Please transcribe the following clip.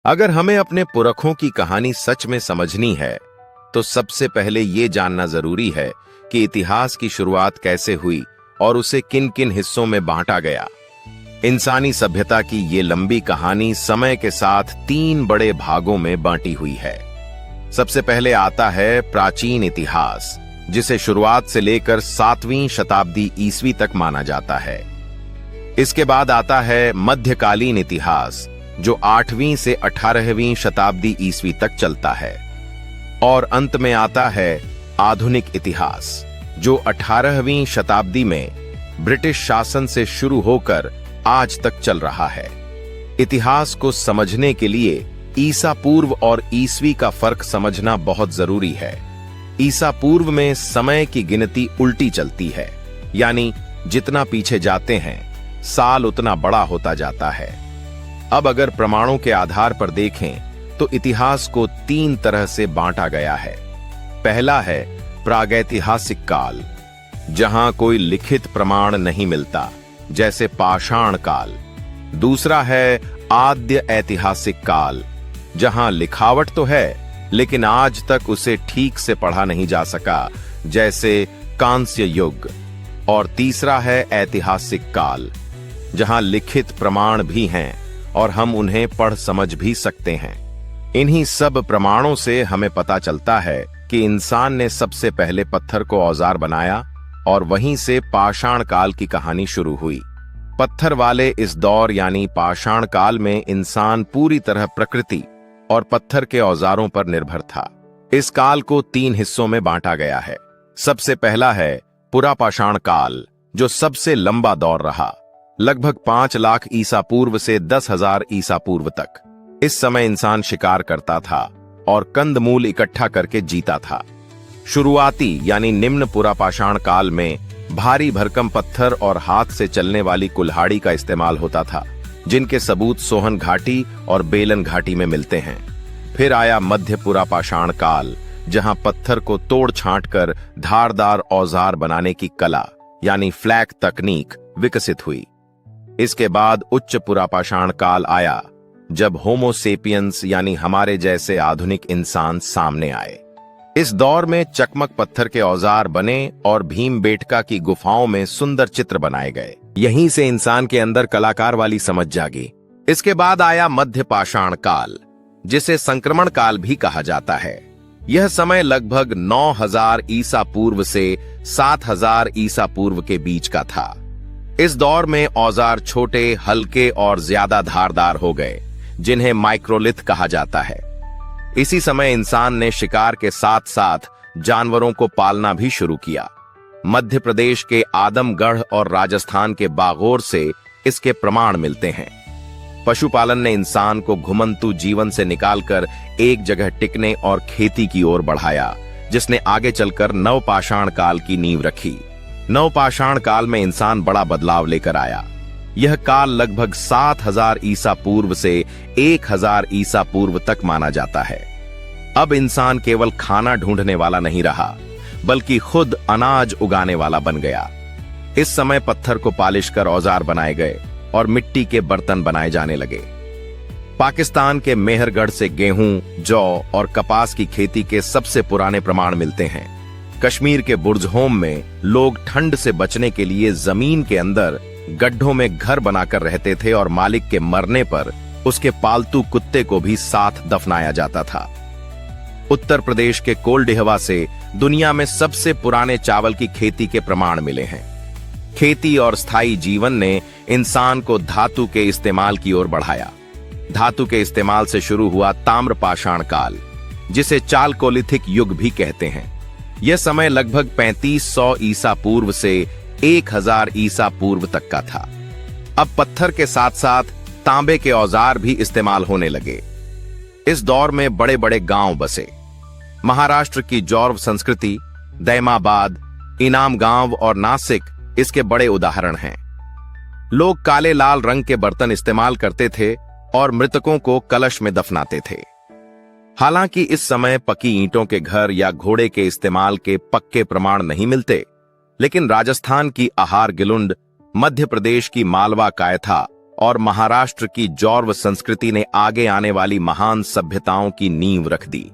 अगर हमें अपने पुरखों की कहानी सच में समझनी है तो सबसे पहले ये जानना जरूरी है कि इतिहास की शुरुआत कैसे हुई और उसे किन किन हिस्सों में बांटा गया। इंसानी सभ्यता की ये लंबी कहानी समय के साथ 3 बड़े भागों में बांटी हुई है। सबसे पहले आता है प्राचीन इतिहास, जिसे शुरुआत से लेकर 7वीं शताब्दी ईस्वी तक माना जाता है। इसके बाद आता है मध्यकालीन इतिहास, जो 8वीं से 18वीं शताब्दी ईस्वी तक चलता है। और अंत में आता है आधुनिक इतिहास, जो 18वीं शताब्दी में ब्रिटिश शासन से शुरू होकर आज तक चल रहा है। इतिहास को समझने के लिए ईसा पूर्व और ईस्वी का फर्क समझना बहुत जरूरी है। ईसा पूर्व में समय की गिनती उल्टी चलती है, यानी जितना पीछे जाते हैं साल उतना बड़ा होता जाता है। अब अगर प्रमाणों के आधार पर देखें तो इतिहास को 3 तरह से बांटा गया है। पहला है प्रागैतिहासिक काल, जहां कोई लिखित प्रमाण नहीं मिलता, जैसे पाषाण काल। दूसरा है आद्य ऐतिहासिक काल, जहां लिखावट तो है लेकिन आज तक उसे ठीक से पढ़ा नहीं जा सका, जैसे कांस्य युग। और तीसरा है ऐतिहासिक काल, जहां लिखित प्रमाण भी हैं और हम उन्हें पढ़ समझ भी सकते हैं। इन्हीं सब प्रमाणों से हमें पता चलता है कि इंसान ने सबसे पहले पत्थर को औजार बनाया और वहीं से पाषाण काल की कहानी शुरू हुई। पत्थर वाले इस दौर यानी पाषाण काल में इंसान पूरी तरह प्रकृति और पत्थर के औजारों पर निर्भर था। इस काल को 3 हिस्सों में बांटा गया है। सबसे पहला है पुरापाषाण काल, जो सबसे लंबा दौर रहा, लगभग 5 लाख ईसा पूर्व से 10,000 ईसा पूर्व तक। इस समय इंसान शिकार करता था और कंदमूल इकट्ठा करके जीता था। शुरुआती यानी निम्न पुरापाषाण काल में भारी भरकम पत्थर और हाथ से चलने वाली कुल्हाड़ी का इस्तेमाल होता था, जिनके सबूत सोहन घाटी और बेलन घाटी में मिलते हैं। फिर आया मध्य पुरापाषाण काल, जहां पत्थर को तोड़ छांट कर धारदार औजार बनाने की कला यानी फ्लैक तकनीक विकसित हुई। इसके बाद उच्च पुरापाषाण काल आया, जब होमो सेपियंस यानी हमारे जैसे आधुनिक इंसान सामने आए। इस दौर में चकमक पत्थर के औजार बने और भीमबेटका की गुफाओं में सुंदर चित्र बनाए गए। यहीं से इंसान के अंदर कलाकार वाली समझ जागी। इसके बाद आया मध्य पाषाण काल, जिसे संक्रमण काल भी कहा जाता है। यह समय लगभग 9,000 ईसा पूर्व से 7,000 ईसा पूर्व के बीच का था। इस दौर में औजार छोटे, हल्के और ज्यादा धारदार हो गए, जिन्हें माइक्रोलिथ कहा जाता है। इसी समय इंसान ने शिकार के साथ साथ जानवरों को पालना भी शुरू किया। मध्य प्रदेश के आदमगढ़ और राजस्थान के बागोर से इसके प्रमाण मिलते हैं। पशुपालन ने इंसान को घुमंतु जीवन से निकालकर एक जगह टिकने और खेती की ओर बढ़ाया, जिसने आगे चलकर नवपाषाण काल की नींव रखी। नवपाषाण काल में इंसान बड़ा बदलाव लेकर आया। यह काल लगभग 7,000 ईसा पूर्व से 1,000 ईसा पूर्व तक माना जाता है। अब इंसान केवल खाना ढूंढने वाला नहीं रहा, बल्कि खुद अनाज उगाने वाला बन गया। इस समय पत्थर को पालिश कर औजार बनाए गए और मिट्टी के बर्तन बनाए जाने लगे। पाकिस्तान के मेहरगढ़ से गेहूं, जौ और कपास की खेती के सबसे पुराने प्रमाण मिलते हैं। कश्मीर के बुर्जहोम में लोग ठंड से बचने के लिए जमीन के अंदर गड्ढों में घर बनाकर रहते थे और मालिक के मरने पर उसके पालतू कुत्ते को भी साथ दफनाया जाता था। उत्तर प्रदेश के कोलडिहवा से दुनिया में सबसे पुराने चावल की खेती के प्रमाण मिले हैं। खेती और स्थायी जीवन ने इंसान को धातु के इस्तेमाल की ओर बढ़ाया। धातु के इस्तेमाल से शुरू हुआ ताम्रपाषाण काल, जिसे चालकोलिथिक युग भी कहते हैं। यह समय लगभग 3500 ईसा पूर्व से 1,000 ईसा पूर्व तक का था। अब पत्थर के साथ साथ तांबे के औजार भी इस्तेमाल होने लगे। इस दौर में बड़े बड़े गांव बसे। महाराष्ट्र की जौरव संस्कृति, दैमाबाद, इनाम गांव और नासिक इसके बड़े उदाहरण हैं। लोग काले लाल रंग के बर्तन इस्तेमाल करते थे और मृतकों को कलश में दफनाते थे। हालांकि इस समय पकी ईंटों के घर या घोड़े के इस्तेमाल के पक्के प्रमाण नहीं मिलते, लेकिन राजस्थान की आहार गिलुंड, मध्य प्रदेश की मालवा कायथा और महाराष्ट्र की जौरव संस्कृति ने आगे आने वाली महान सभ्यताओं की नींव रख दी।